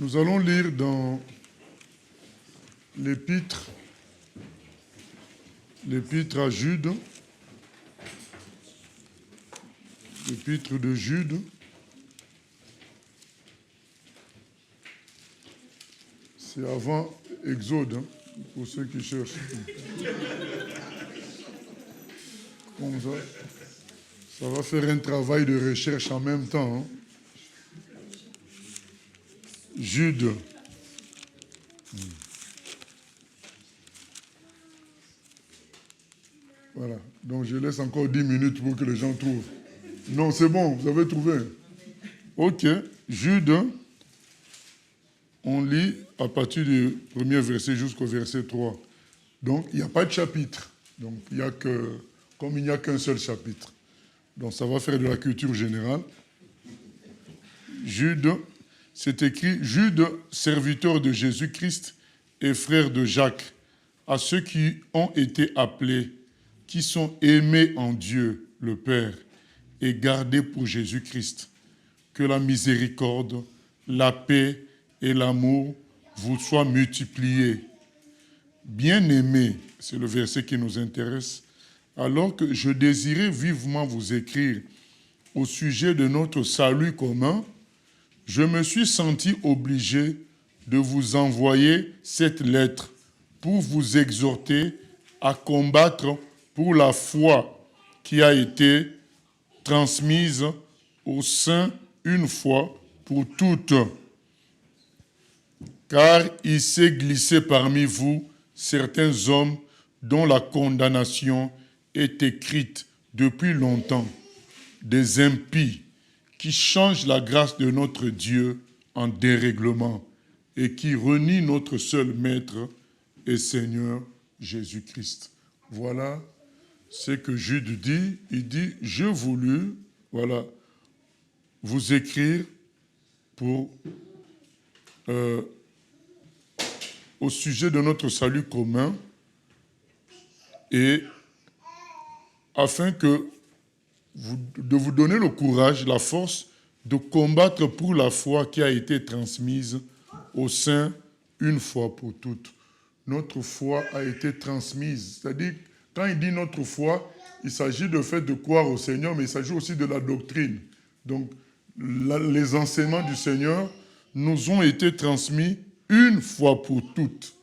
Nous allons lire dans l'épître à Jude, l'épître de Jude. C'est avant Exode, hein, pour ceux qui cherchent. Comme ça va faire un travail de recherche en même temps. Hein. Jude. Voilà. Donc je laisse encore 10 minutes pour que les gens trouvent. Non, c'est bon, vous avez trouvé. Ok. Jude. On lit à partir du premier verset jusqu'au verset 3. Donc, il n'y a pas de chapitre. Donc, comme il n'y a qu'un seul chapitre. Donc, ça va faire de la culture générale. Jude, c'est écrit, Jude, serviteur de Jésus-Christ et frère de Jacques, à ceux qui ont été appelés, qui sont aimés en Dieu, le Père, et gardés pour Jésus-Christ. Que la miséricorde, la paix et l'amour vous soient multipliés. Bien-aimés, c'est le verset qui nous intéresse, alors que je désirais vivement vous écrire au sujet de notre salut commun, je me suis senti obligé de vous envoyer cette lettre pour vous exhorter à combattre pour la foi qui a été transmise aux saints une fois pour toutes. Car il s'est glissé parmi vous certains hommes dont la condamnation est écrite depuis longtemps, des impies qui changent la grâce de notre Dieu en dérèglement et qui renient notre seul Maître et Seigneur Jésus-Christ. Voilà ce que Jude dit. Il dit, je voulus, voilà, vous écrire pour... au sujet de notre salut commun et afin de vous donner le courage, la force de combattre pour la foi qui a été transmise aux saints une fois pour toutes. Notre foi a été transmise. C'est-à-dire, quand il dit notre foi, il s'agit de fait de croire au Seigneur, mais il s'agit aussi de la doctrine. Donc, les enseignements du Seigneur nous ont été transmis une fois pour toutes.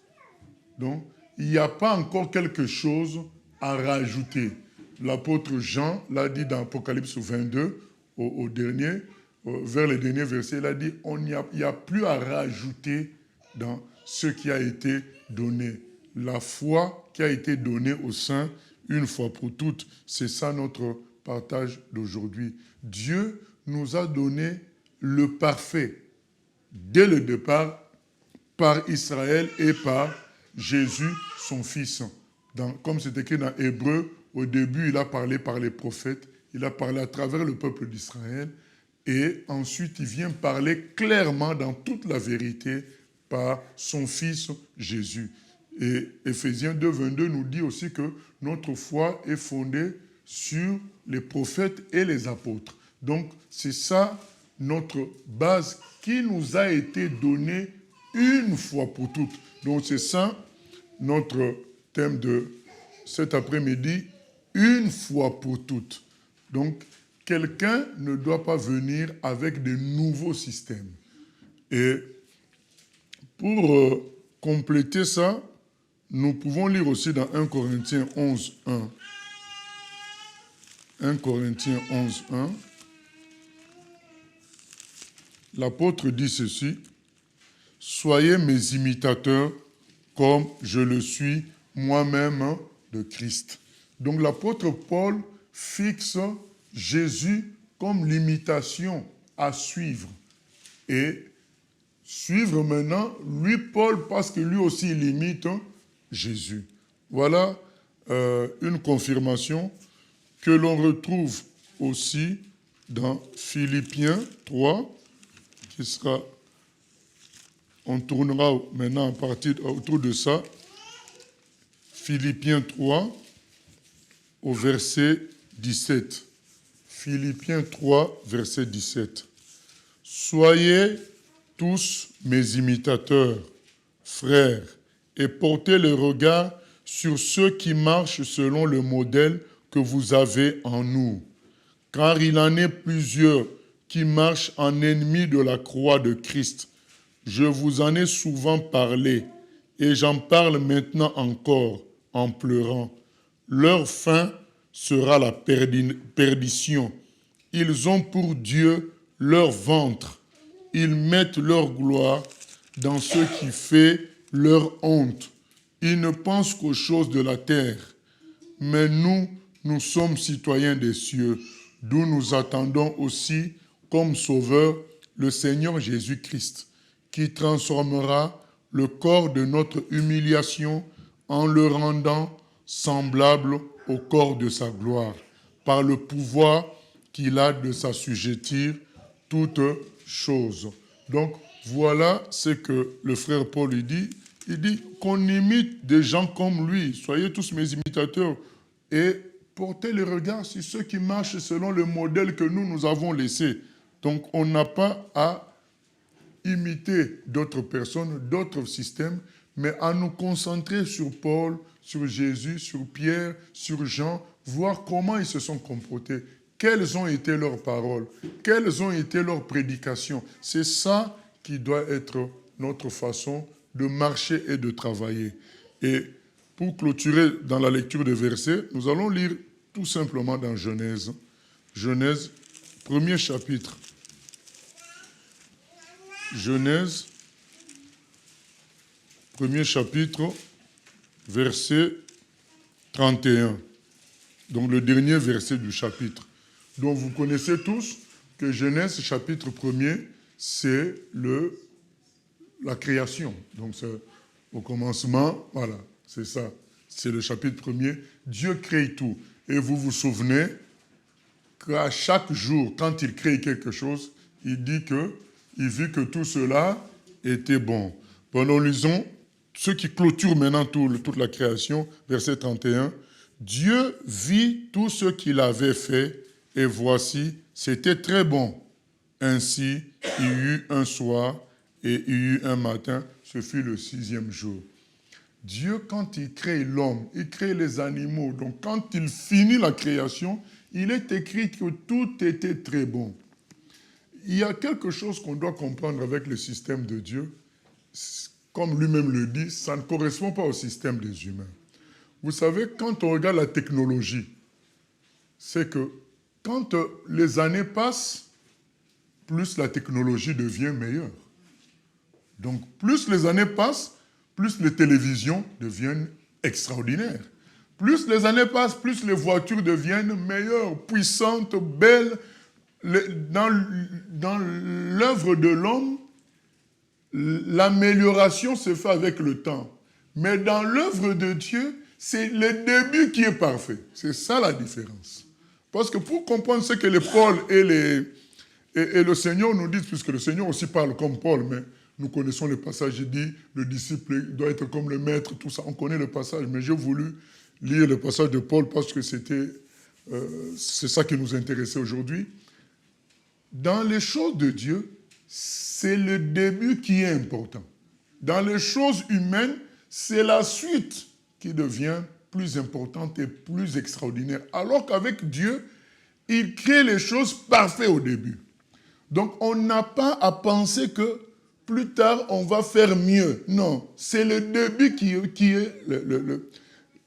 Donc, il n'y a pas encore quelque chose à rajouter. L'apôtre Jean l'a dit dans Apocalypse 22, vers les derniers versets, il a dit, il n'y a plus à rajouter dans ce qui a été donné. La foi qui a été donnée aux saints une fois pour toutes, c'est ça notre partage d'aujourd'hui. Dieu nous a donné le parfait dès le départ, par Israël et par Jésus, son Fils. Comme c'est écrit dans Hébreu, au début, il a parlé par les prophètes, il a parlé à travers le peuple d'Israël, et ensuite, il vient parler clairement dans toute la vérité par son Fils Jésus. Et Éphésiens 2, 22 nous dit aussi que notre foi est fondée sur les prophètes et les apôtres. Donc, c'est ça notre base qui nous a été donnée une fois pour toutes. Donc c'est ça notre thème de cet après-midi, une fois pour toutes. Donc quelqu'un ne doit pas venir avec de nouveaux systèmes. Et pour compléter ça, nous pouvons lire aussi dans 1 Corinthiens 11, 1. 1 Corinthiens 11, 1. L'apôtre dit ceci, « Soyez mes imitateurs comme je le suis moi-même de Christ. » Donc l'apôtre Paul fixe Jésus comme l'imitation à suivre. Et suivre maintenant, lui Paul, parce que lui aussi il imite Jésus. Voilà une confirmation que l'on retrouve aussi dans Philippiens 3, qui sera, on tournera maintenant à partir autour de ça, Philippiens 3 au verset 17. Philippiens 3, verset 17. Soyez tous mes imitateurs, frères, et portez le regard sur ceux qui marchent selon le modèle que vous avez en nous. Car il en est plusieurs qui marchent en ennemis de la croix de Christ. Je vous en ai souvent parlé, et j'en parle maintenant encore, en pleurant. Leur fin sera la perdition. Ils ont pour Dieu leur ventre. Ils mettent leur gloire dans ce qui fait leur honte. Ils ne pensent qu'aux choses de la terre. Mais nous, nous sommes citoyens des cieux, d'où nous attendons aussi comme sauveur le Seigneur Jésus-Christ, qui transformera le corps de notre humiliation en le rendant semblable au corps de sa gloire, par le pouvoir qu'il a de s'assujettir toutes choses. Donc, voilà ce que le frère Paul lui dit. Il dit qu'on imite des gens comme lui. Soyez tous mes imitateurs et portez le regard sur ceux qui marchent selon le modèle que nous avons laissé. Donc, on n'a pas à imiter d'autres personnes, d'autres systèmes, mais à nous concentrer sur Paul, sur Jésus, sur Pierre, sur Jean, voir comment ils se sont comportés, quelles ont été leurs paroles, quelles ont été leurs prédications. C'est ça qui doit être notre façon de marcher et de travailler. Et pour clôturer dans la lecture des versets, nous allons lire tout simplement dans Genèse. Genèse, premier chapitre. Genèse, premier chapitre, verset 31. Donc le dernier verset du chapitre. Donc vous connaissez tous que Genèse, chapitre 1er, c'est la création. Donc au commencement, voilà, c'est ça. C'est le chapitre 1er. Dieu crée tout. Et vous vous souvenez qu'à chaque jour, quand il crée quelque chose, il dit qu'il vit que tout cela était bon. Bon, nous lisons ce qui clôture maintenant toute la création, verset 31. Dieu vit tout ce qu'il avait fait, et voici, c'était très bon. Ainsi, il y eut un soir et il y eut un matin, ce fut le 6e jour. Dieu, quand il crée l'homme, il crée les animaux. Donc, quand il finit la création, il est écrit que tout était très bon. Il y a quelque chose qu'on doit comprendre avec le système de Dieu. Comme lui-même le dit, ça ne correspond pas au système des humains. Vous savez, quand on regarde la technologie, c'est que quand les années passent, plus la technologie devient meilleure. Donc, plus les années passent, plus les télévisions deviennent extraordinaires. Plus les années passent, plus les voitures deviennent meilleures, puissantes, belles. Dans l'œuvre de l'homme, l'amélioration se fait avec le temps. Mais dans l'œuvre de Dieu, c'est le début qui est parfait. C'est ça la différence. Parce que pour comprendre ce que les Paul et le Seigneur nous disent, puisque le Seigneur aussi parle comme Paul, mais nous connaissons le passage, il dit, le disciple doit être comme le maître, tout ça, on connaît le passage, mais j'ai voulu lire le passage de Paul parce que c'est ça qui nous intéressait aujourd'hui. Dans les choses de Dieu, c'est le début qui est important. Dans les choses humaines, c'est la suite qui devient plus importante et plus extraordinaire. Alors qu'avec Dieu, il crée les choses parfaites au début. Donc, on n'a pas à penser que plus tard, on va faire mieux. Non, c'est le début qui est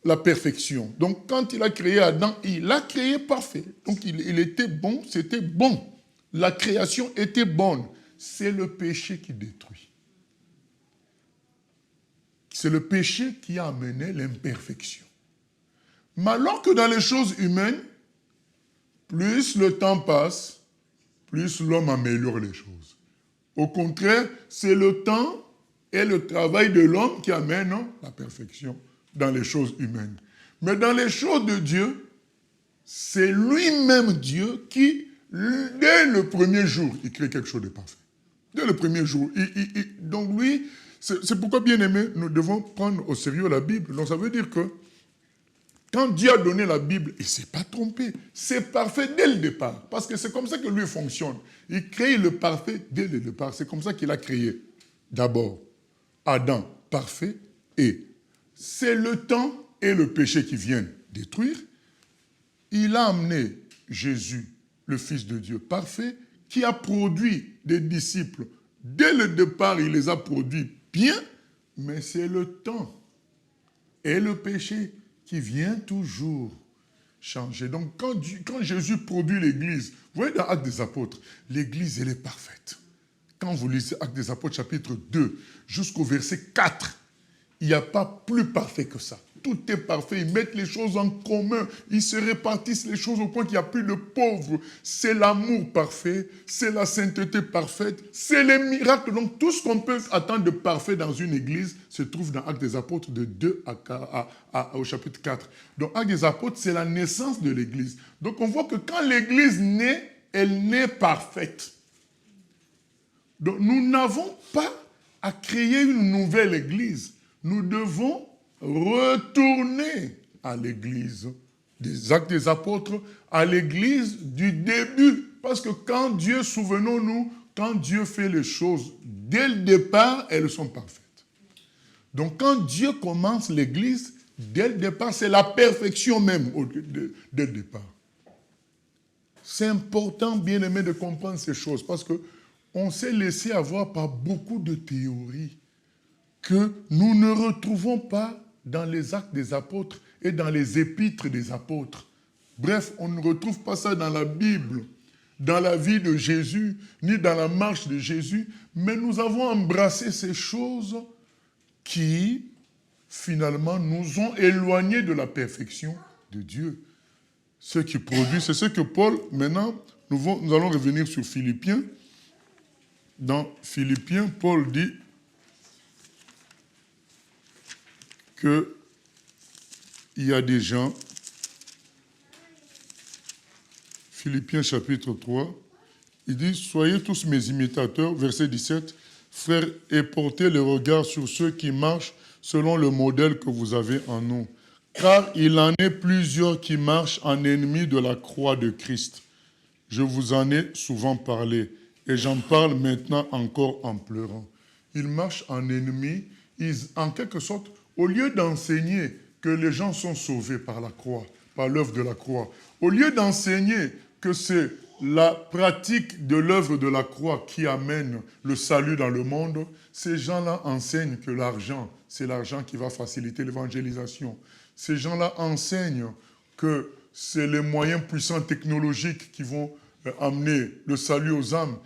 la perfection. Donc, quand il a créé Adam, il a créé parfait. Donc, il était bon, c'était bon. La création était bonne. C'est le péché qui détruit. C'est le péché qui a amené l'imperfection. Mais alors que dans les choses humaines, plus le temps passe, plus l'homme améliore les choses. Au contraire, c'est le temps et le travail de l'homme qui amènent la perfection dans les choses humaines. Mais dans les choses de Dieu, c'est lui-même Dieu qui, dès le premier jour, il crée quelque chose de parfait. Dès le premier jour. Donc lui, c'est pourquoi, bien aimé, nous devons prendre au sérieux la Bible. Donc ça veut dire que Quand Dieu a donné la Bible, il ne s'est pas trompé. C'est parfait dès le départ. Parce que c'est comme ça que lui fonctionne. Il crée le parfait dès le départ. C'est comme ça qu'il a créé. D'abord, Adam, parfait, et c'est le temps et le péché qui viennent détruire. Il a amené Jésus, le Fils de Dieu, parfait, qui a produit des disciples. Dès le départ, il les a produits bien, mais c'est le temps et le péché qui vient toujours changer. Donc, quand Jésus produit l'Église, vous voyez dans Actes des Apôtres, l'Église, elle est parfaite. Quand vous lisez Actes des Apôtres, chapitre 2, jusqu'au verset 4, il n'y a pas plus parfait que ça. Tout est parfait. Ils mettent les choses en commun. Ils se répartissent les choses au point qu'il n'y a plus de pauvres. C'est l'amour parfait. C'est la sainteté parfaite. C'est les miracles. Donc, tout ce qu'on peut attendre de parfait dans une église se trouve dans Actes des Apôtres de 2 au chapitre 4. Donc, Actes des Apôtres, c'est la naissance de l'église. Donc, on voit que quand l'église naît, elle naît parfaite. Donc, nous n'avons pas à créer une nouvelle église. Nous devons retourner à l'église des Actes des Apôtres, à l'église du début. Parce que quand Dieu, souvenons-nous, quand Dieu fait les choses, dès le départ, elles sont parfaites. Donc quand Dieu commence l'église, dès le départ, c'est la perfection même dès le départ. C'est important, bien aimé, de comprendre ces choses, parce qu'on s'est laissé avoir par beaucoup de théories que nous ne retrouvons pas dans les Actes des Apôtres et dans les épîtres des apôtres. Bref, on ne retrouve pas ça dans la Bible, dans la vie de Jésus, ni dans la marche de Jésus, mais nous avons embrassé ces choses qui, finalement, nous ont éloignés de la perfection de Dieu. Ce qui produit, c'est ce que Paul, maintenant, nous allons revenir sur Philippiens. Dans Philippiens, Paul dit qu'il y a des gens, Philippiens chapitre 3, il dit « Soyez tous mes imitateurs », verset 17, « Frères, et portez le regard sur ceux qui marchent selon le modèle que vous avez en nous. Car il en est plusieurs qui marchent en ennemis de la croix de Christ. Je vous en ai souvent parlé, et j'en parle maintenant encore en pleurant. » Ils marchent en ennemis, en quelque sorte, au lieu d'enseigner que les gens sont sauvés par la croix, par l'œuvre de la croix, au lieu d'enseigner que c'est la pratique de l'œuvre de la croix qui amène le salut dans le monde, ces gens-là enseignent que l'argent, c'est l'argent qui va faciliter l'évangélisation. Ces gens-là enseignent que c'est les moyens puissants technologiques qui vont amener le salut aux âmes,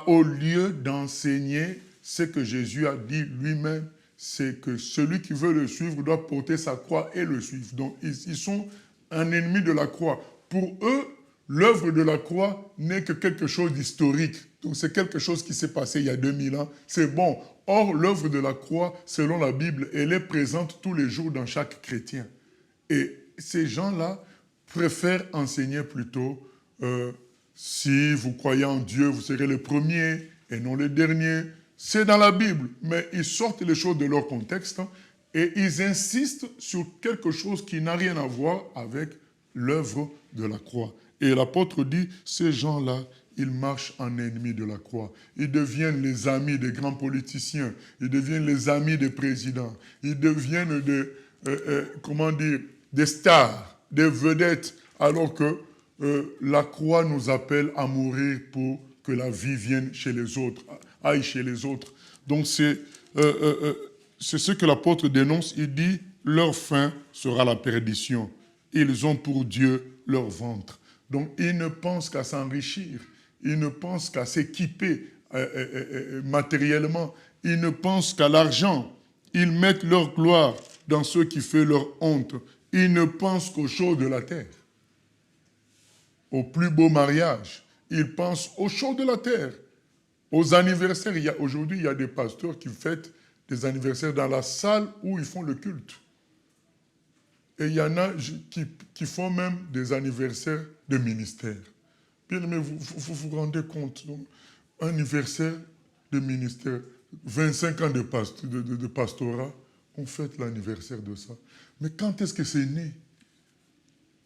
au lieu d'enseigner ce que Jésus a dit lui-même, c'est que celui qui veut le suivre doit porter sa croix et le suivre. Donc, ils sont un ennemi de la croix. Pour eux, l'œuvre de la croix n'est que quelque chose d'historique. Donc, c'est quelque chose qui s'est passé il y a 2000 ans. C'est bon. Or, l'œuvre de la croix, selon la Bible, elle est présente tous les jours dans chaque chrétien. Et ces gens-là préfèrent enseigner plutôt si vous croyez en Dieu, vous serez les premiers et non les derniers. C'est dans la Bible, mais ils sortent les choses de leur contexte et ils insistent sur quelque chose qui n'a rien à voir avec l'œuvre de la croix. Et l'apôtre dit, ces gens-là, ils marchent en ennemis de la croix. Ils deviennent les amis des grands politiciens, ils deviennent les amis des présidents, ils deviennent des stars, des vedettes, alors que la croix nous appelle à mourir pour que la vie vienne chez les autres, aille chez les autres. Donc c'est ce que l'apôtre dénonce. Il dit, leur fin sera la perdition. Ils ont pour Dieu leur ventre. Donc ils ne pensent qu'à s'enrichir. Ils ne pensent qu'à s'équiper matériellement. Ils ne pensent qu'à l'argent. Ils mettent leur gloire dans ce qui fait leur honte. Ils ne pensent qu'aux choses de la terre. Au plus beau mariage. Ils pensent aux choses de la terre. Aux anniversaires, aujourd'hui, il y a des pasteurs qui fêtent des anniversaires dans la salle où ils font le culte. Et il y en a qui font même des anniversaires de ministère. Bien aimé, vous vous rendez compte, donc, anniversaire de ministère, 25 ans de pastorat, on fête l'anniversaire de ça. Mais quand est-ce que c'est né?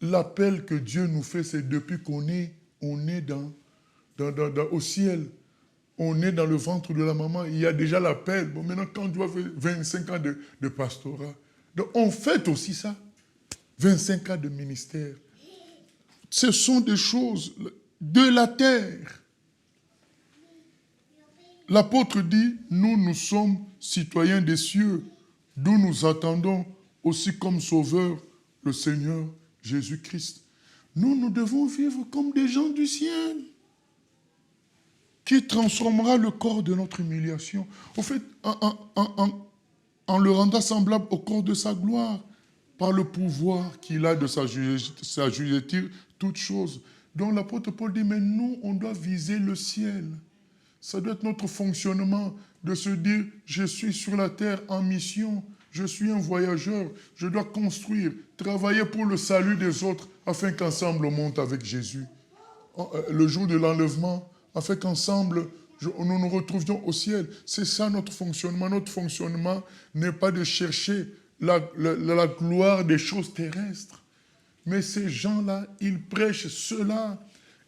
l'appel que Dieu nous fait, c'est depuis qu'on est au ciel. On est dans le ventre de la maman, il y a déjà l'appel. Bon, maintenant, quand tu vas faire 25 ans de pastorat, donc on fête aussi ça. 25 ans de ministère. Ce sont des choses de la terre. L'apôtre dit, nous sommes citoyens des cieux, d'où nous attendons aussi comme sauveur le Seigneur Jésus-Christ. Nous devons vivre comme des gens du ciel, qui transformera le corps de notre humiliation. Au fait, en le rendant semblable au corps de sa gloire, par le pouvoir qu'il a de s'assujettir toutes choses. Donc l'apôtre Paul dit, mais nous, on doit viser le ciel. Ça doit être notre fonctionnement de se dire, je suis sur la terre en mission, je suis un voyageur, je dois construire, travailler pour le salut des autres, afin qu'ensemble on monte avec Jésus. Le jour de l'enlèvement, afin qu'ensemble nous nous retrouvions au ciel. C'est ça notre fonctionnement. Notre fonctionnement n'est pas de chercher la gloire des choses terrestres. Mais ces gens-là, ils prêchent cela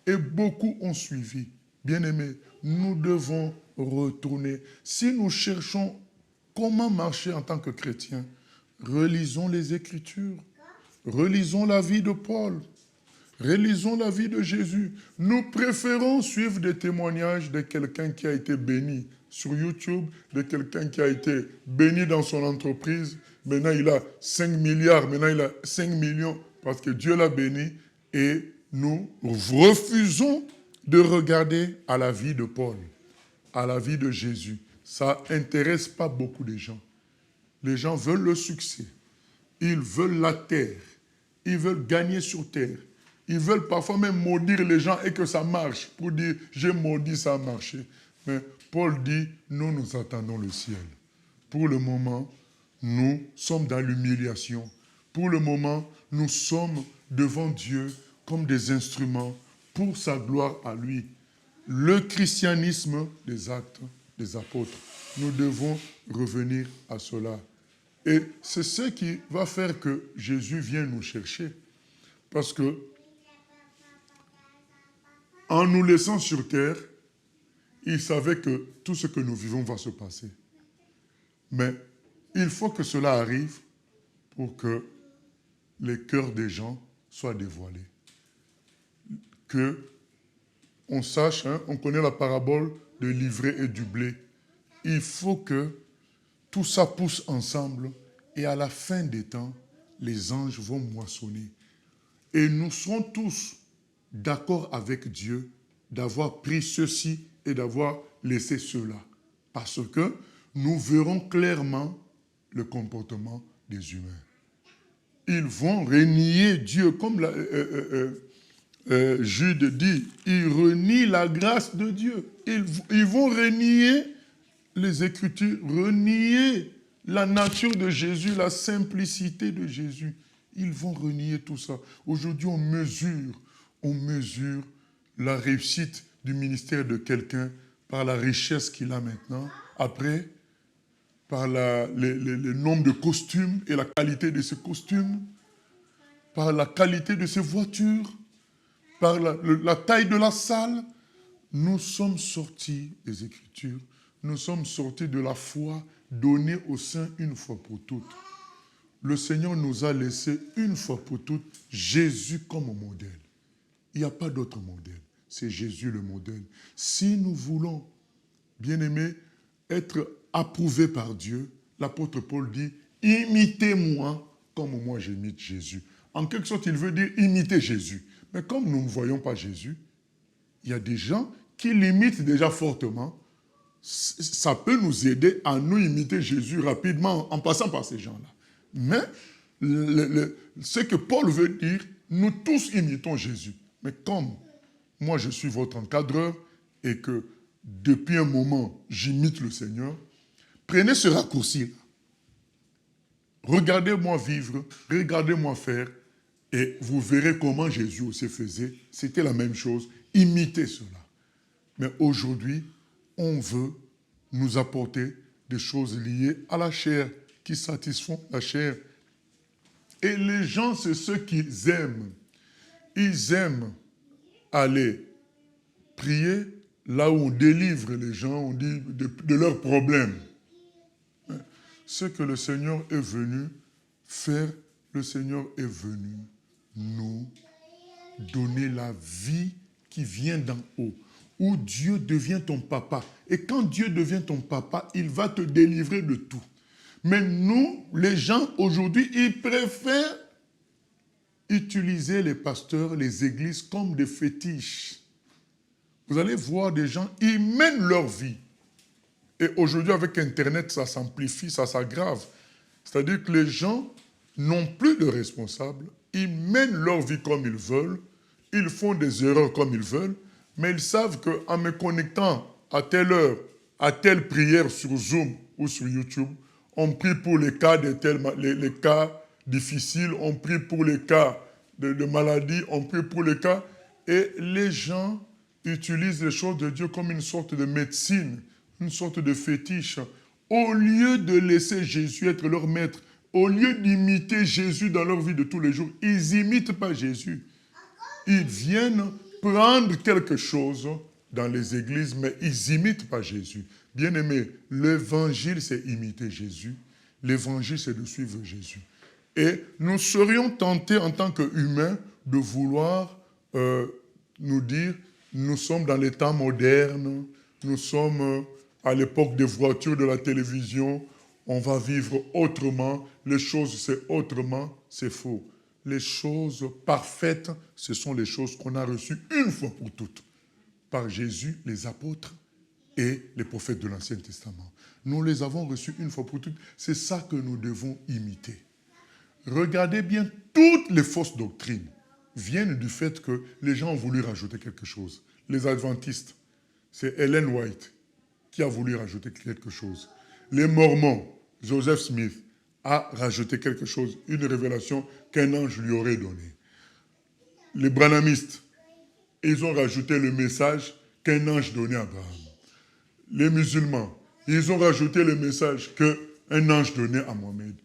et beaucoup ont suivi. Bien-aimés, nous devons retourner. Si nous cherchons comment marcher en tant que chrétiens, relisons les Écritures, relisons la vie de Paul, relisons la vie de Jésus. Nous préférons suivre des témoignages de quelqu'un qui a été béni sur YouTube, de quelqu'un qui a été béni dans son entreprise. Maintenant, il a 5 milliards, maintenant il a 5 millions, parce que Dieu l'a béni. Et nous refusons de regarder à la vie de Paul, à la vie de Jésus. Ça n'intéresse pas beaucoup de gens. Les gens veulent le succès. Ils veulent la terre. Ils veulent gagner sur terre. Ils veulent parfois même maudire les gens et que ça marche pour dire « j'ai maudit, ça a marché ». Mais Paul dit « nous attendons le ciel ». Pour le moment, nous sommes dans l'humiliation. Pour le moment, nous sommes devant Dieu comme des instruments pour sa gloire à lui. Le christianisme des actes des apôtres. Nous devons revenir à cela. Et c'est ce qui va faire que Jésus vient nous chercher. Parce que en nous laissant sur terre, il savait que tout ce que nous vivons va se passer. Mais il faut que cela arrive pour que les cœurs des gens soient dévoilés. Que on sache, on connaît la parabole de l'ivraie et du blé. Il faut que tout ça pousse ensemble et à la fin des temps, les anges vont moissonner. Et nous serons tous d'accord avec Dieu d'avoir pris ceci et d'avoir laissé cela. Parce que nous verrons clairement le comportement des humains. Ils vont renier Dieu, comme Jude dit, ils renient la grâce de Dieu. Ils vont renier les Écritures, renier la nature de Jésus, la simplicité de Jésus. Ils vont renier tout ça. Aujourd'hui, on mesure la réussite du ministère de quelqu'un par la richesse qu'il a maintenant. Après, par le nombre de costumes et la qualité de ses costumes, par la qualité de ses voitures, par la taille de la salle. Nous sommes sortis des Écritures, nous sommes sortis de la foi donnée aux saints une fois pour toutes. Le Seigneur nous a laissé une fois pour toutes Jésus comme modèle. Il n'y a pas d'autre modèle. C'est Jésus le modèle. Si nous voulons, bien-aimés, être approuvés par Dieu, l'apôtre Paul dit « Imitez-moi comme moi j'imite Jésus ». En quelque sorte, il veut dire « Imitez Jésus ». Mais comme nous ne voyons pas Jésus, il y a des gens qui l'imitent déjà fortement. Ça peut nous aider à nous imiter Jésus rapidement en passant par ces gens-là. Mais ce que Paul veut dire, nous tous imitons Jésus. Mais comme moi je suis votre encadreur et que depuis un moment j'imite le Seigneur, prenez ce raccourci-là. Regardez-moi vivre, regardez-moi faire et vous verrez comment Jésus aussi faisait. C'était la même chose, imitez cela. Mais aujourd'hui, on veut nous apporter des choses liées à la chair, qui satisfont la chair. Et les gens, c'est ce qu'ils aiment. ils aiment aller prier là où on délivre les gens, on dit de leurs problèmes. Ce que le Seigneur est venu faire, le Seigneur est venu nous donner la vie qui vient d'en haut, où Dieu devient ton papa. Et quand Dieu devient ton papa, il va te délivrer de tout. Mais nous, les gens, aujourd'hui, ils préfèrent utiliser les pasteurs, les églises comme des fétiches. Vous allez voir des gens, ils mènent leur vie. Et aujourd'hui, avec Internet, ça s'amplifie, ça s'aggrave. C'est-à-dire que les gens n'ont plus de responsables, ils mènent leur vie comme ils veulent, ils font des erreurs comme ils veulent, mais ils savent qu'en me connectant à telle heure, à telle prière sur Zoom ou sur YouTube, on prie pour les cas, les cas difficiles, on prie pour les cas de maladie, on prie pour les cas, et les gens utilisent les choses de Dieu comme une sorte de médecine, une sorte de fétiche. Au lieu de laisser Jésus être leur maître, au lieu d'imiter Jésus dans leur vie de tous les jours, ils n'imitent pas Jésus. Ils viennent prendre quelque chose dans les églises, mais ils n'imitent pas Jésus. Bien-aimés, l'évangile, c'est imiter Jésus. L'évangile, c'est de suivre Jésus. Et nous serions tentés, en tant qu'humains, de vouloir nous dire, nous sommes dans les temps modernes, nous sommes à l'époque des voitures, de la télévision, on va vivre autrement, les choses, c'est autrement, c'est faux. Les choses parfaites, ce sont les choses qu'on a reçues une fois pour toutes par Jésus, les apôtres et les prophètes de l'Ancien Testament. Nous les avons reçues une fois pour toutes. C'est ça que nous devons imiter. Regardez bien, toutes les fausses doctrines viennent du fait que les gens ont voulu rajouter quelque chose. Les adventistes, c'est Ellen White qui a voulu rajouter quelque chose. Les Mormons, Joseph Smith a rajouté quelque chose, une révélation qu'un ange lui aurait donnée. Les branhamistes, ils ont rajouté le message qu'un ange donnait à Abraham. Les musulmans, ils ont rajouté le message qu'un ange donnait à Mohamed.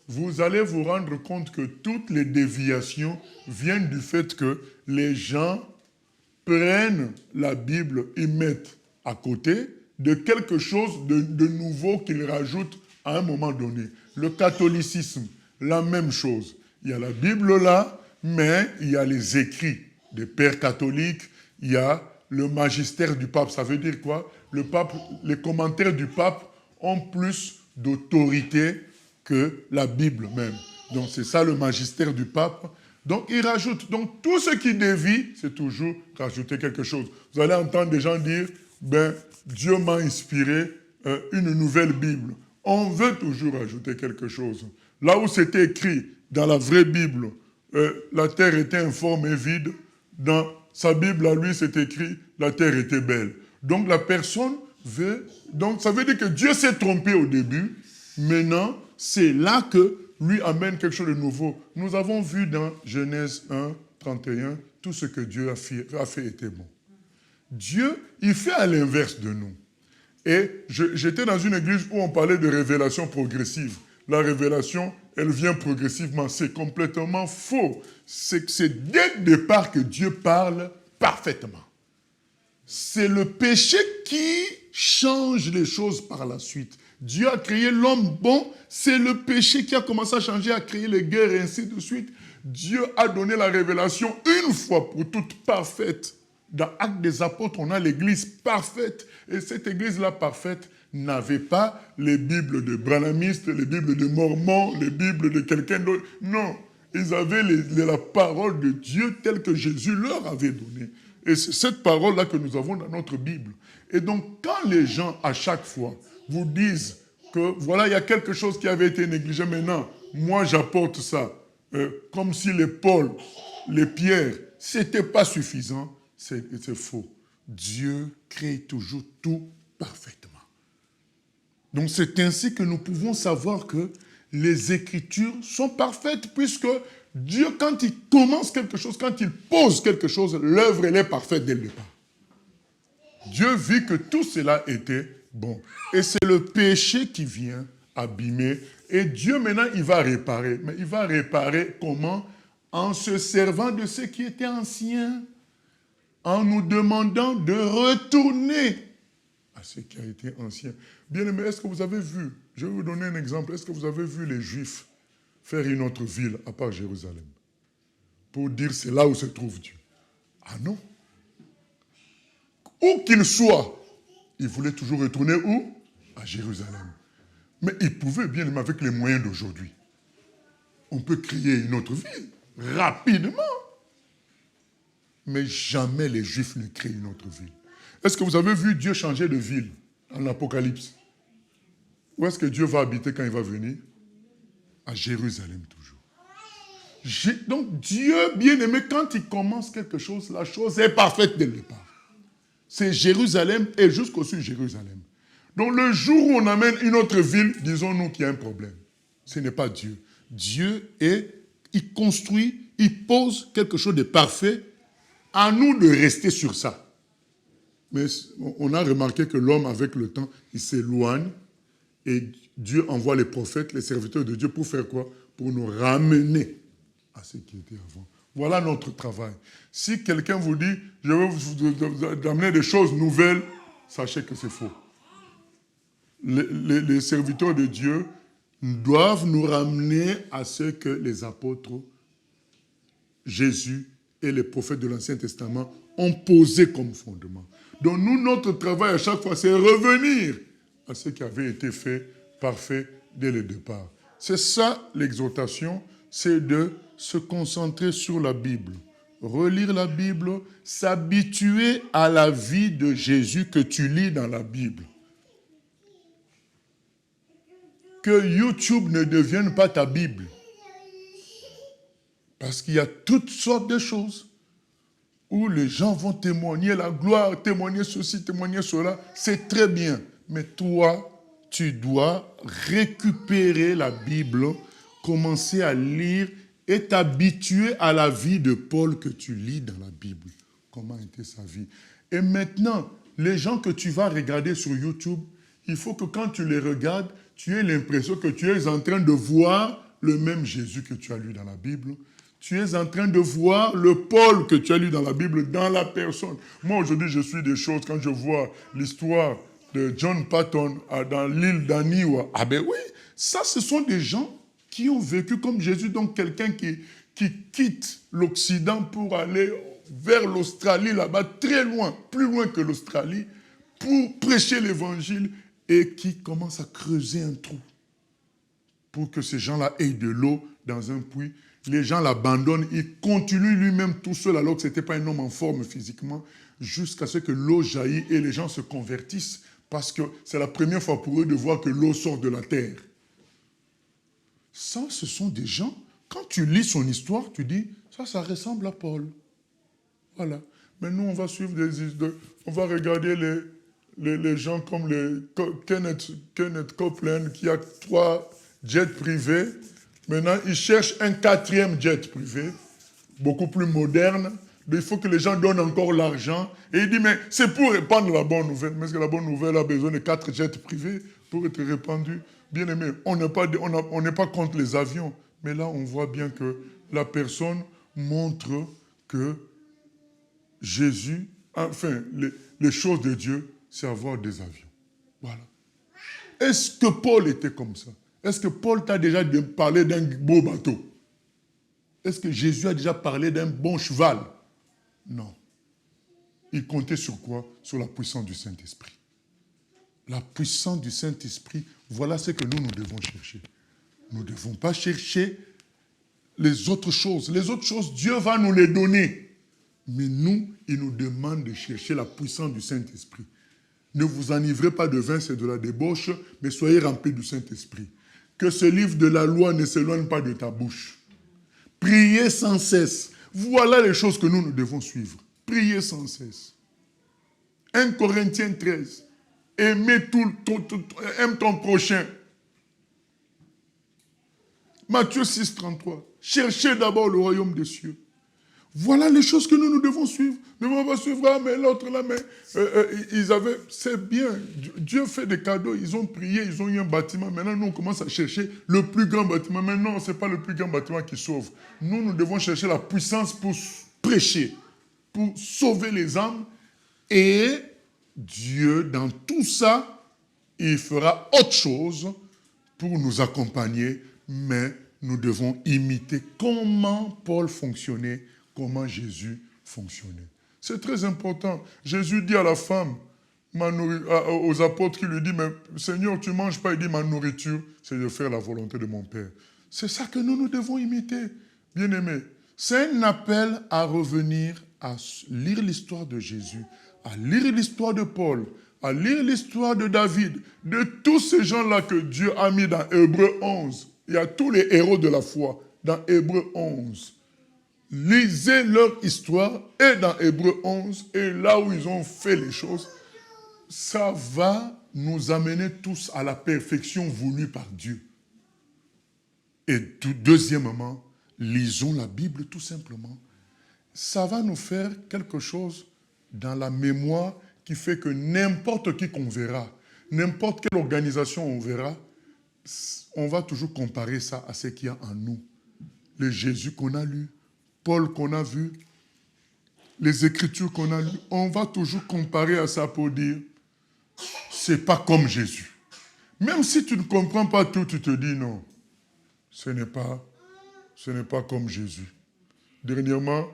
Vous allez vous rendre compte que toutes les déviations viennent du fait que les gens prennent la Bible et mettent à côté de quelque chose de nouveau qu'ils rajoutent à un moment donné. Le catholicisme, la même chose. Il y a la Bible là, mais il y a les écrits des pères catholiques, il y a le magistère du pape. Ça veut dire quoi? Le pape, les commentaires du pape ont plus d'autorité que la Bible même. Donc c'est ça le magistère du pape. Donc il rajoute. Donc tout ce qui dévie, c'est toujours rajouter quelque chose. Vous allez entendre des gens dire, Dieu m'a inspiré une nouvelle Bible. On veut toujours ajouter quelque chose. Là où c'était écrit dans la vraie Bible, la terre était informe et vide, dans sa Bible à lui c'est écrit, la terre était belle. Donc la personne veut... Donc ça veut dire que Dieu s'est trompé au début, maintenant c'est là que lui amène quelque chose de nouveau. Nous avons vu dans Genèse 1, 31, tout ce que Dieu a fait était bon. Dieu, il fait à l'inverse de nous. Et j'étais dans une église où on parlait de révélation progressive. La révélation, elle vient progressivement. C'est complètement faux. C'est dès le départ que Dieu parle parfaitement. C'est le péché qui change les choses par la suite. Dieu a créé l'homme bon, c'est le péché qui a commencé à changer, à créer les guerres et ainsi de suite. Dieu a donné la révélation une fois pour toutes parfaite. Dans Actes des Apôtres, on a l'église parfaite. Et cette église-là parfaite n'avait pas les Bibles de branhamistes, les Bibles de mormons, les Bibles de quelqu'un d'autre. Non, ils avaient la parole de Dieu telle que Jésus leur avait donnée. Et c'est cette parole-là que nous avons dans notre Bible. Et donc, quand les gens, à chaque fois, vous disent que, voilà, il y a quelque chose qui avait été négligé, maintenant, moi, j'apporte ça, comme si les Paul, les Pierre, ce n'était pas suffisant, c'est faux. Dieu crée toujours tout parfaitement. Donc, c'est ainsi que nous pouvons savoir que les Écritures sont parfaites, puisque Dieu, quand il commence quelque chose, quand il pose quelque chose, l'œuvre, elle est parfaite dès le départ. Dieu vit que tout cela était bon. Et c'est le péché qui vient abîmer. Et Dieu, maintenant, il va réparer. Mais il va réparer comment? en se servant de ce qui était ancien, en nous demandant de retourner à ce qui a été ancien. Bien aimé, est-ce que vous avez vu, je vais vous donner un exemple, est-ce que vous avez vu les Juifs faire une autre ville à part Jérusalem pour dire c'est là où se trouve Dieu? Ah non. Où qu'il soit, ils voulaient toujours retourner où? À Jérusalem. Mais ils pouvaient, bien aimé, avec les moyens d'aujourd'hui. On peut créer une autre ville rapidement. Mais jamais les Juifs ne créent une autre ville. Est-ce que vous avez vu Dieu changer de ville en Apocalypse? Où est-ce que Dieu va habiter quand il va venir? À Jérusalem toujours. Donc Dieu, bien aimé, quand il commence quelque chose, la chose est parfaite dès le départ. C'est Jérusalem et jusqu'au-dessus Jérusalem. Donc le jour où on amène une autre ville, disons-nous qu'il y a un problème. Ce n'est pas Dieu. Dieu il construit, il pose quelque chose de parfait. À nous de rester sur ça. Mais on a remarqué que l'homme, avec le temps, il s'éloigne et Dieu envoie les prophètes, les serviteurs de Dieu, pour faire quoi? Pour nous ramener à ce qui était avant. Voilà notre travail. Si quelqu'un vous dit, je vais vous amener des choses nouvelles, sachez que c'est faux. Les serviteurs de Dieu doivent nous ramener à ce que les apôtres, Jésus et les prophètes de l'Ancien Testament ont posé comme fondement. Donc nous, notre travail à chaque fois, c'est revenir à ce qui avait été fait, parfait, dès le départ. C'est ça l'exhortation, c'est de se concentrer sur la Bible. Relire la Bible, s'habituer à la vie de Jésus que tu lis dans la Bible. Que YouTube ne devienne pas ta Bible. Parce qu'il y a toutes sortes de choses où les gens vont témoigner la gloire, témoigner ceci, témoigner cela. C'est très bien. Mais toi, tu dois récupérer la Bible, commencer à lire et t'habituer à la vie de Paul que tu lis dans la Bible. Comment était sa vie? Et maintenant, les gens que tu vas regarder sur YouTube, il faut que quand tu les regardes, tu aies l'impression que tu es en train de voir le même Jésus que tu as lu dans la Bible. Tu es en train de voir le Paul que tu as lu dans la Bible, dans la personne. Moi, aujourd'hui, je suis des choses, quand je vois l'histoire de John Patton dans l'île d'Aniwa. Ah ben oui, ça, ce sont des gens qui ont vécu comme Jésus, donc quelqu'un qui quitte l'Occident pour aller vers l'Australie, là-bas, très loin, plus loin que l'Australie, pour prêcher l'Évangile et qui commence à creuser un trou pour que ces gens-là aient de l'eau dans un puits. Les gens l'abandonnent, il continue lui-même tout seul alors que ce n'était pas un homme en forme physiquement, jusqu'à ce que l'eau jaillit et les gens se convertissent parce que c'est la première fois pour eux de voir que l'eau sort de la terre. Ça, ce sont des gens, quand tu lis son histoire, tu dis, ça ressemble à Paul. Voilà. Mais nous, on va suivre on va regarder les gens comme Kenneth Copeland qui a 3 jets privés. Maintenant, il cherche un 4e jet privé, beaucoup plus moderne. Il faut que les gens donnent encore l'argent. Et il dit, mais c'est pour répandre la bonne nouvelle. Mais est-ce que la bonne nouvelle a besoin de 4 jets privés pour être répandue? Bien aimé, on n'est pas contre les avions. Mais là, on voit bien que la personne montre que Jésus, enfin, les choses de Dieu, c'est avoir des avions. Voilà. Est-ce que Paul était comme ça? Est-ce que Paul t'a déjà parlé d'un beau bateau? Est-ce que Jésus a déjà parlé d'un bon cheval? Non. Il comptait sur quoi? Sur la puissance du Saint-Esprit. La puissance du Saint-Esprit, voilà ce que nous devons chercher. Nous ne devons pas chercher les autres choses. Les autres choses, Dieu va nous les donner. Mais nous, il nous demande de chercher la puissance du Saint-Esprit. Ne vous enivrez pas de vin, c'est de la débauche, mais soyez remplis du Saint-Esprit. Que ce livre de la loi ne s'éloigne pas de ta bouche. Priez sans cesse. Voilà les choses que nous devons suivre. Priez sans cesse. 1 Corinthiens 13. Aime ton prochain. Matthieu 6, 33. Cherchez d'abord le royaume des cieux. Voilà les choses que nous devons suivre. Nous ne devons pas suivre, ah, mais l'autre là, mais ils avaient, c'est bien, Dieu fait des cadeaux, ils ont prié, ils ont eu un bâtiment. Maintenant, nous, on commence à chercher le plus grand bâtiment. Mais non, ce n'est pas le plus grand bâtiment qui sauve. Nous devons chercher la puissance pour prêcher, pour sauver les âmes. Et Dieu, dans tout ça, il fera autre chose pour nous accompagner, mais nous devons imiter comment Paul fonctionnait, comment Jésus fonctionnait. C'est très important. Jésus dit à la femme, aux apôtres qui lui dit, mais Seigneur, tu ne manges pas. Il dit, ma nourriture, c'est de faire la volonté de mon Père. C'est ça que nous devons imiter, bien-aimés. C'est un appel à revenir, à lire l'histoire de Jésus, à lire l'histoire de Paul, à lire l'histoire de David, de tous ces gens-là que Dieu a mis dans Hébreux 11. Il y a tous les héros de la foi dans Hébreux 11. Lisez leur histoire et dans Hébreux 11, et là où ils ont fait les choses, ça va nous amener tous à la perfection voulue par Dieu. Et deuxièmement, lisons la Bible tout simplement. Ça va nous faire quelque chose dans la mémoire qui fait que n'importe qui qu'on verra, n'importe quelle organisation on verra, on va toujours comparer ça à ce qu'il y a en nous. Le Jésus qu'on a lu, Paul qu'on a vu, les Écritures qu'on a lues, on va toujours comparer à ça pour dire, c'est pas comme Jésus. Même si tu ne comprends pas tout, tu te dis non, ce n'est pas comme Jésus. Dernièrement,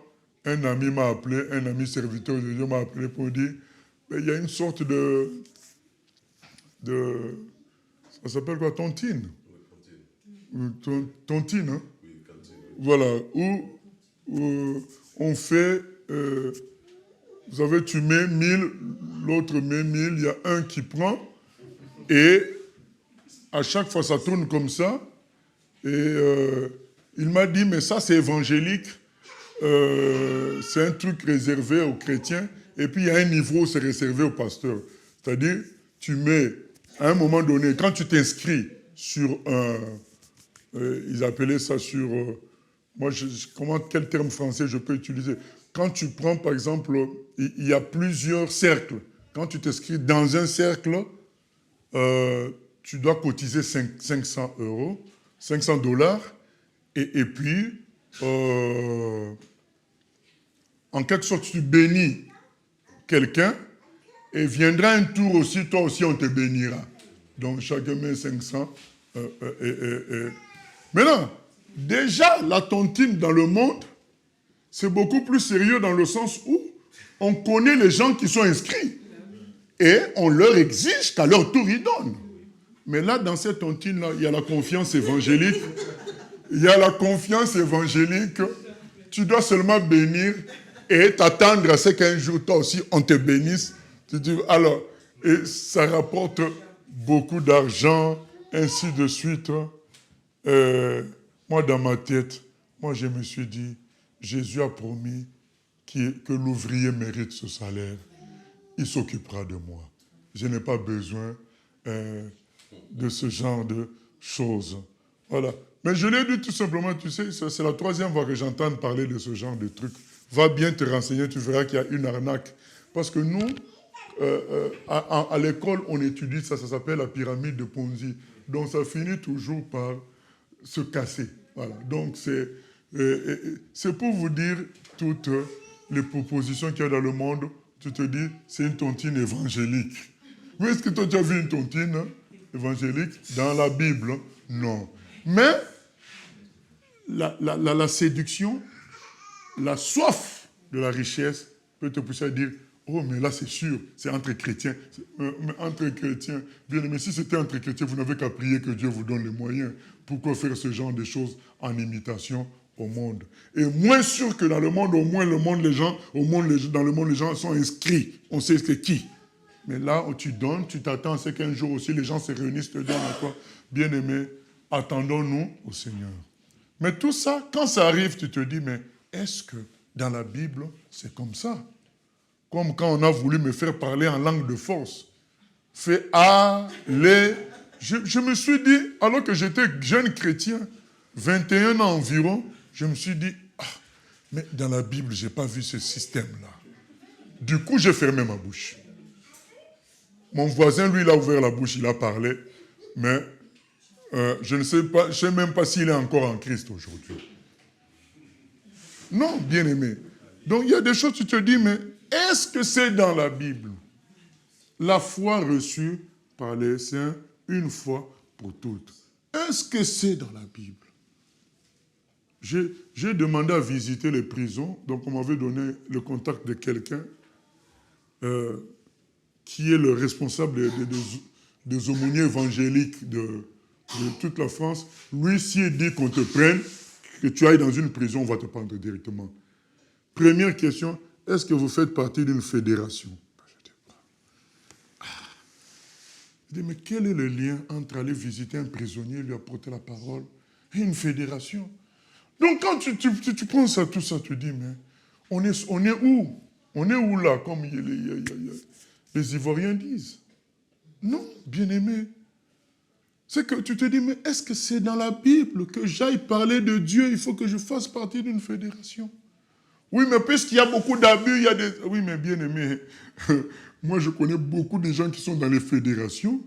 un ami m'a appelé, un ami serviteur de Dieu m'a appelé pour dire, il y a une sorte de ça s'appelle quoi, tontine? Tontine, hein? Oui, cantine. Voilà, où on fait, vous savez, tu mets 1000, l'autre met 1000, il y a un qui prend, et à chaque fois ça tourne comme ça, et il m'a dit, mais ça c'est évangélique, c'est un truc réservé aux chrétiens, et puis il y a un niveau où c'est réservé aux pasteurs. C'est-à-dire, tu mets, à un moment donné, quand tu t'inscris sur un, ils appelaient ça sur, quel terme français je peux utiliser? Quand tu prends, par exemple, il y a plusieurs cercles. Quand tu t'inscris dans un cercle, tu dois cotiser 500 euros, $500, et puis, en quelque sorte, tu bénis quelqu'un, et viendra un tour aussi, toi aussi on te bénira. Donc chacun met 500. Maintenant, déjà la tontine dans le monde, c'est beaucoup plus sérieux dans le sens où on connaît les gens qui sont inscrits. Et on leur exige qu'à leur tour ils donnent. Mais là, dans cette tontine-là, il y a la confiance évangélique. Il y a la confiance évangélique. Tu dois seulement bénir et t'attendre à ce qu'un jour, toi aussi, on te bénisse. Tu dis, alors, et ça rapporte beaucoup d'argent, ainsi de suite. Moi, dans ma tête, je me suis dit, Jésus a promis que l'ouvrier mérite ce salaire. Il s'occupera de moi. Je n'ai pas besoin de ce genre de choses. Voilà. Mais je l'ai dit tout simplement, tu sais, c'est la troisième fois que j'entends parler de ce genre de truc. Va bien te renseigner, tu verras qu'il y a une arnaque. Parce que nous, à l'école, on étudie ça s'appelle la pyramide de Ponzi. Donc ça finit toujours par se casser. Voilà. Donc c'est pour vous dire toutes les propositions qu'il y a dans le monde. Tu te dis, c'est une tontine évangélique. Où est-ce que toi tu as vu une tontine évangélique dans la Bible? Non. Mais la séduction, la soif de la richesse peut te pousser à dire, oh, mais là, c'est sûr, c'est entre chrétiens. Mais entre chrétiens, bien aimé, si c'était entre chrétiens, vous n'avez qu'à prier que Dieu vous donne les moyens. Pourquoi faire ce genre de choses en imitation au monde? Et moins sûr que dans le monde, au moins, dans le monde, les gens sont inscrits. On sait c'est qui. Mais là où tu donnes, tu t'attends à ce qu'un jour aussi, les gens se réunissent, te donnent à toi. Bien aimé, attendons-nous au Seigneur. Mais tout ça, quand ça arrive, tu te dis, mais est-ce que dans la Bible, c'est comme ça? Comme quand on a voulu me faire parler en langue de force. Fais aller. Je me suis dit, alors que j'étais jeune chrétien, 21 ans environ, je me suis dit, Mais dans la Bible, je n'ai pas vu ce système-là. Du coup, j'ai fermé ma bouche. Mon voisin, lui, il a ouvert la bouche, il a parlé, mais je ne sais pas, je ne sais même pas s'il est encore en Christ aujourd'hui. Non, bien-aimé. Donc, il y a des choses, tu te dis, mais est-ce que c'est dans la Bible? La foi reçue par les saints, une fois pour toutes. Est-ce que c'est dans la Bible? J'ai demandé à visiter les prisons, donc on m'avait donné le contact de quelqu'un qui est le responsable des aumôniers évangéliques de toute la France. Lui, s'il dit qu'on te prenne, que tu ailles dans une prison, on va te prendre directement. Première question, est-ce que vous faites partie d'une fédération? Je dis, mais quel est le lien entre aller visiter un prisonnier, lui apporter la parole, et une fédération? Donc quand tu penses à tout ça, tu dis, mais on est où? On est où là, comme les Ivoiriens disent? Non, bien-aimé. C'est que tu te dis, mais est-ce que c'est dans la Bible que j'aille parler de Dieu, il faut que je fasse partie d'une fédération? Oui, mais puisqu'il y a beaucoup d'abus, il y a des... Oui, mais bien-aimé, moi je connais beaucoup de gens qui sont dans les fédérations,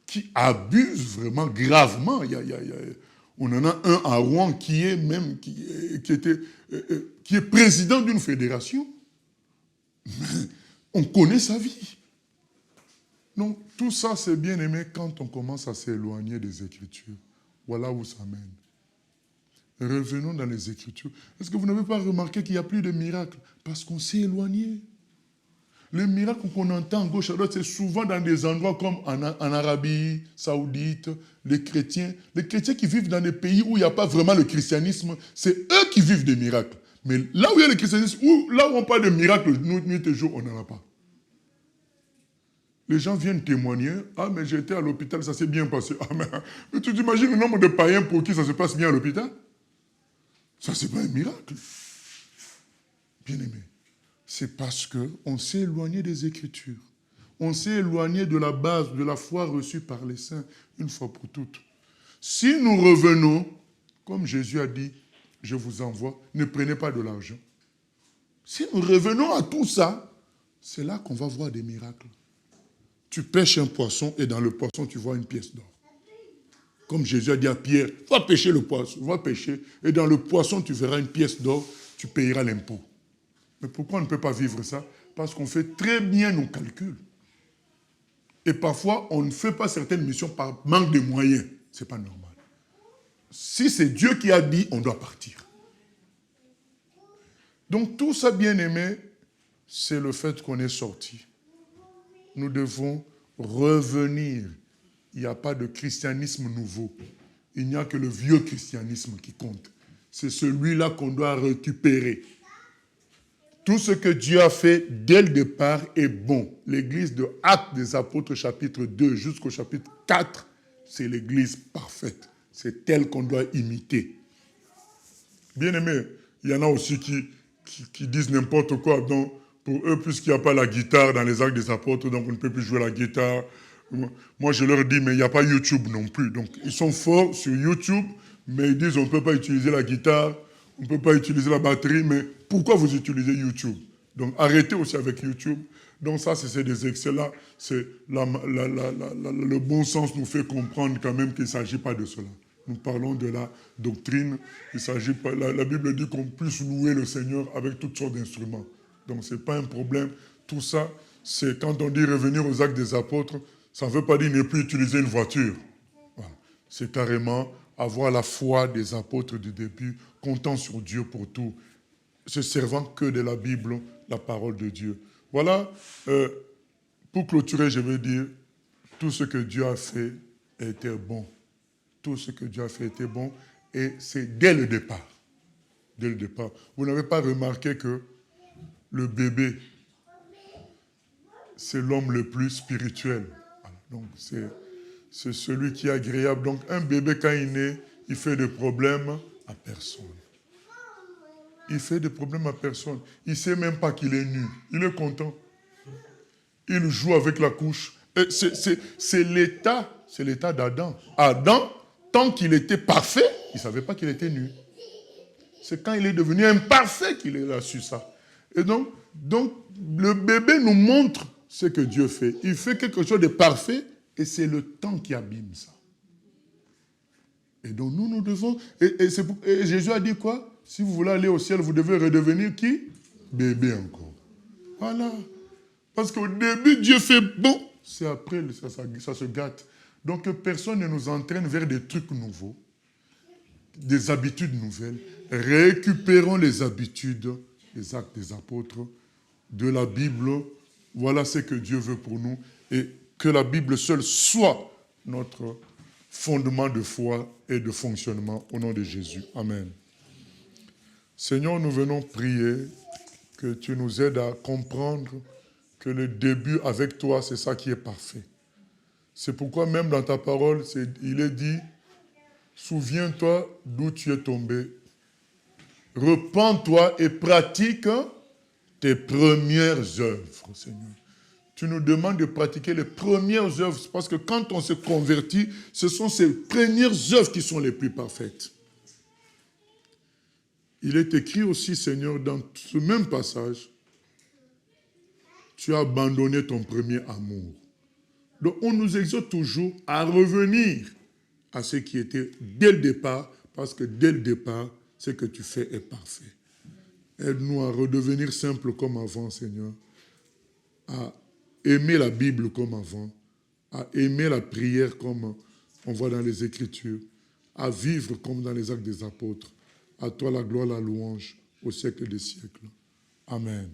qui abusent vraiment gravement. On en a un à Rouen qui est même, qui est président d'une fédération. Mais on connaît sa vie. Donc, tout ça, c'est bien aimé quand on commence à s'éloigner des Écritures. Voilà où ça mène. Revenons dans les Écritures. Est-ce que vous n'avez pas remarqué qu'il n'y a plus de miracles? Parce qu'on s'est éloigné. Les miracles qu'on entend à gauche à droite, c'est souvent dans des endroits comme en Arabie Saoudite, les chrétiens qui vivent dans des pays où il n'y a pas vraiment le christianisme, c'est eux qui vivent des miracles. Mais là où il y a le christianisme, là où on parle de miracles, nuit et jour, on n'en a pas. Les gens viennent témoigner. Ah, mais j'étais à l'hôpital, ça s'est bien passé. Ah, mais tu t'imagines le nombre de païens pour qui ça se passe bien à l'hôpital? Ça, c'est pas un miracle. Bien-aimé, c'est parce qu'on s'est éloigné des Écritures. On s'est éloigné de la base, de la foi reçue par les saints, une fois pour toutes. Si nous revenons, comme Jésus a dit, je vous envoie, ne prenez pas de l'argent. Si nous revenons à tout ça, c'est là qu'on va voir des miracles. Tu pêches un poisson et dans le poisson, tu vois une pièce d'or. Comme Jésus a dit à Pierre, va pêcher le poisson, va pêcher, et dans le poisson, tu verras une pièce d'or, tu payeras l'impôt. Mais pourquoi on ne peut pas vivre ça? Parce qu'on fait très bien nos calculs. Et parfois, on ne fait pas certaines missions par manque de moyens. Ce n'est pas normal. Si c'est Dieu qui a dit, on doit partir. Donc tout ça, bien aimé, c'est le fait qu'on est sorti. Nous devons revenir. Il n'y a pas de christianisme nouveau. Il n'y a que le vieux christianisme qui compte. C'est celui-là qu'on doit récupérer. Tout ce que Dieu a fait dès le départ est bon. L'église de Actes des Apôtres, chapitre 2 jusqu'au chapitre 4, c'est l'église parfaite. C'est elle qu'on doit imiter. Bien aimé, il y en a aussi qui disent n'importe quoi. Donc, pour eux, puisqu'il n'y a pas la guitare dans les Actes des Apôtres, donc on ne peut plus jouer la guitare. Moi, je leur dis, mais il n'y a pas YouTube non plus. Donc, ils sont forts sur YouTube, mais ils disent, on ne peut pas utiliser la guitare, on ne peut pas utiliser la batterie, mais pourquoi vous utilisez YouTube? Donc, arrêtez aussi avec YouTube. Donc, ça, c'est des excellents. Le bon sens nous fait comprendre quand même qu'il ne s'agit pas de cela. Nous parlons de la doctrine. Il s'agit pas, la Bible dit qu'on puisse louer le Seigneur avec toutes sortes d'instruments. Donc, ce n'est pas un problème. Tout ça, c'est quand on dit revenir aux Actes des Apôtres, ça ne veut pas dire ne plus utiliser une voiture. Voilà. C'est carrément avoir la foi des apôtres du début, comptant sur Dieu pour tout, se servant que de la Bible, la parole de Dieu. Voilà, pour clôturer, je veux dire, tout ce que Dieu a fait était bon. Tout ce que Dieu a fait était bon, et c'est dès le départ. Dès le départ. Vous n'avez pas remarqué que le bébé, c'est l'homme le plus spirituel. Voilà. Donc, c'est celui qui est agréable. Donc, un bébé, quand il naît, il fait des problèmes à personne. Il fait des problèmes à personne. Il ne sait même pas qu'il est nu. Il est content. Il joue avec la couche. C'est l'état d'Adam. Adam, tant qu'il était parfait, il ne savait pas qu'il était nu. C'est quand il est devenu imparfait qu'il a su ça. Et donc, le bébé nous montre ce que Dieu fait. Il fait quelque chose de parfait et c'est le temps qui abîme ça. Et donc nous devons... Et Jésus a dit quoi? Si vous voulez aller au ciel, vous devez redevenir qui? Bébé encore. Voilà. Parce qu'au début, Dieu fait bon. C'est après, ça se gâte. Donc que personne ne nous entraîne vers des trucs nouveaux, des habitudes nouvelles. Récupérons les habitudes, les actes des apôtres, de la Bible. Voilà ce que Dieu veut pour nous. Et que la Bible seule soit notre fondement de foi et de fonctionnement au nom de Jésus. Amen. Seigneur, nous venons prier que tu nous aides à comprendre que le début avec toi, c'est ça qui est parfait. C'est pourquoi même dans ta parole, il est dit, souviens-toi d'où tu es tombé. Repens-toi et pratique tes premières œuvres, Seigneur. Tu nous demandes de pratiquer les premières œuvres, parce que quand on se convertit, ce sont ces premières œuvres qui sont les plus parfaites. Il est écrit aussi, Seigneur, dans ce même passage, tu as abandonné ton premier amour. Donc on nous exhorte toujours à revenir à ce qui était dès le départ, parce que dès le départ, ce que tu fais est parfait. Aide-nous à redevenir simples comme avant, Seigneur, à aimer la Bible comme avant, à aimer la prière comme on voit dans les Écritures, à vivre comme dans les actes des apôtres. À toi la gloire, la louange, au siècle des siècles. Amen.